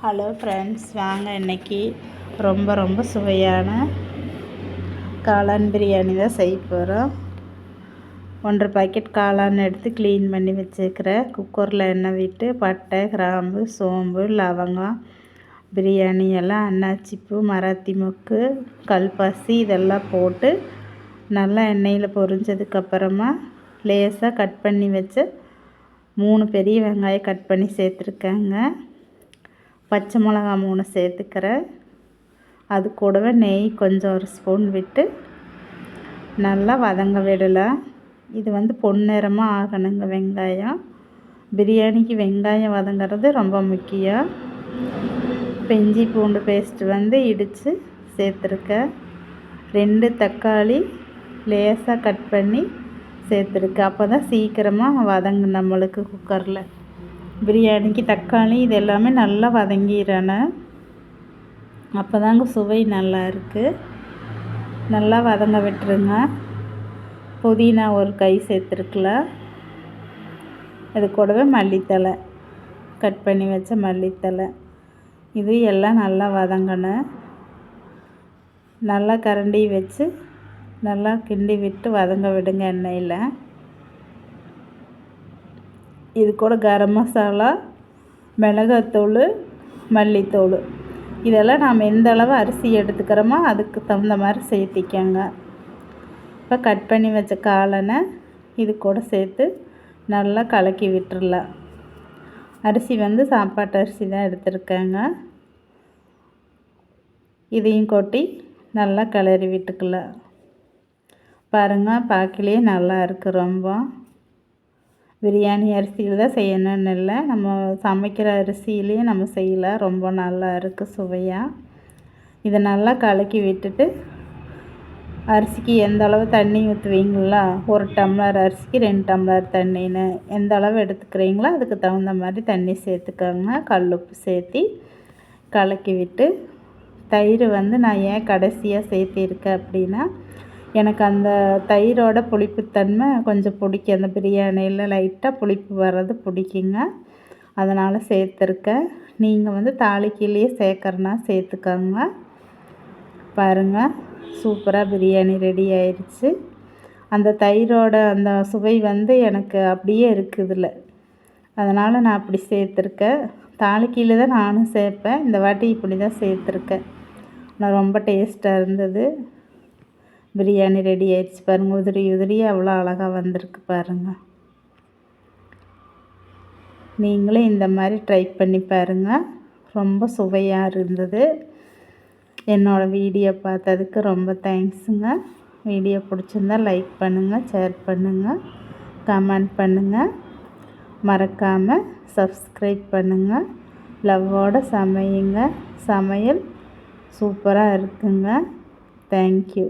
Hello friends, வாங்க இன்றைக்கி ரொம்ப சுவையான காளான் பிரியாணி தான் செய்ய போகிறோம். 1.5 பாக்கெட் காளான் எடுத்து க்ளீன் பண்ணி வச்சுக்கிறேன். குக்கரில் எண்ணெய் விட்டு பட்டை, கிராம்பு, சோம்பு, லவங்கம், பிரியாணி எல்லாம், அன்னாச்சிப்பூ, மராத்தி மொக்கு, கல்பாசி இதெல்லாம் போட்டு நல்லா எண்ணெயில் பொரிஞ்சதுக்கப்புறமா லேசாக கட் பண்ணி வச்சு 3 பெரிய வெங்காயம் கட் பண்ணி சேர்த்துருக்கேங்க. பச்சை மிளகா 3 சேர்த்துக்கிறேன். அது கூடவே நெய் கொஞ்சம் 1 ஸ்பூன் விட்டு நல்லா வதங்க விடலாம். இது பொன்னிறமாக ஆகணுங்க. வெங்காயம் பிரியாணிக்கு வெங்காயம் வதங்கிறது ரொம்ப முக்கியம். இஞ்சி பூண்டு பேஸ்ட்டு இடித்து சேர்த்துருக்கேன். 2 தக்காளி லேசாக கட் பண்ணி சேர்த்துருக்கேன். அப்போ தான் சீக்கிரமாக வதங்கு நம்மளுக்கு. குக்கரில் பிரியாணிக்கு தக்காளி இது எல்லாமே நல்லா வதங்கிடணும். அப்போ தாங்க சுவை நல்லா இருக்குது. நல்லா வதங்க விட்டுருங்க. புதினா 1 கை சேர்த்துருக்கலாம். இது கூடவே மல்லித்தழை, கட் பண்ணி வச்ச மல்லித்தழை, இது எல்லாம் நல்லா வதங்கணும். நல்லா கரண்டி வச்சு நல்லா கிண்டி விட்டு வதங்க விடுங்க எண்ணெயில். இது கூட கரம் மசாலா, மிளகாத்தூள், மல்லித்தூள் இதெல்லாம் நாம் எந்த அளவு அரிசி எடுத்துக்கிறோமோ அதுக்கு தகுந்த மாதிரி சேர்த்திக்கங்க. இப்போ கட் பண்ணி வச்ச காளானை இது கூட சேர்த்து நல்லா கலக்கி விட்டுறலாம். அரிசி சாப்பாட்டு அரிசி தான் எடுத்துருக்கேங்க. இதையும் கொட்டி நல்லா கிளறி விட்டுக்கலாம். பாருங்கள், பார்க்கலையே நல்லா இருக்குது. ரொம்ப பிரியாணி அரிசியில் தான் செய்யணும்னு இல்லை, நம்ம சமைக்கிற அரிசியிலேயே நம்ம செய்யலாம். ரொம்ப நல்லா இருக்குது சுவையாக. இதை நல்லா கலக்கி விட்டுட்டு அரிசிக்கு எந்த அளவு தண்ணி ஊற்றுவீங்களா, 1 டம்ளர் அரிசிக்கு 2 டம்ளர் தண்ணின்னு எந்த அளவு எடுத்துக்கிறீங்களோ அதுக்கு தகுந்த மாதிரி தண்ணி சேர்த்துக்கோங்க. கல்லுப்பு சேர்த்தி கலக்கி விட்டு தயிர் நான் ஏன் கடைசியாக சேர்த்திருக்கேன் அப்படின்னா, எனக்கு அந்த தயிரோட புளிப்புத்தன்மை கொஞ்சம் பிடிக்கும். அந்த பிரியாணியில் லைட்டாக புளிப்பு வர்றது பிடிக்குங்க. அதனால் சேர்த்துருக்கேன். நீங்கள் தாளிக்கையிலேயே சேர்க்கறனா சேர்த்துக்கோங்க. பாருங்கள், சூப்பராக பிரியாணி ரெடி ஆயிடுச்சு. அந்த தயிரோட அந்த சுவை எனக்கு அப்படியே இருக்குதுல்ல, அதனால் நான் அப்படி சேர்த்துருக்கேன். தாளிக்கையில் தான் நானும் சேர்ப்பேன். இந்த வாட்டி இப்படி தான் சேர்த்துருக்கேன். நான் ரொம்ப டேஸ்ட்டாக இருந்தது. பிரியாணி ரெடி ஆயிடுச்சு. பாருங்கள், உதிரி அவ்வளோ அழகாக வந்திருக்கு பாருங்கள். நீங்களும் இந்த மாதிரி ட்ரை பண்ணி பாருங்கள். ரொம்ப சுவையாக இருந்தது. என்னோடய வீடியோ பார்த்ததுக்கு ரொம்ப தேங்க்ஸுங்க. வீடியோ பிடிச்சிருந்தால் லைக் பண்ணுங்கள், ஷேர் பண்ணுங்கள், கமெண்ட் பண்ணுங்கள். மறக்காமல் சப்ஸ்கிரைப் பண்ணுங்கள். லவ்வோட சமையுங்க. சமையல் சூப்பராக இருக்குங்க. தேங்க்யூ.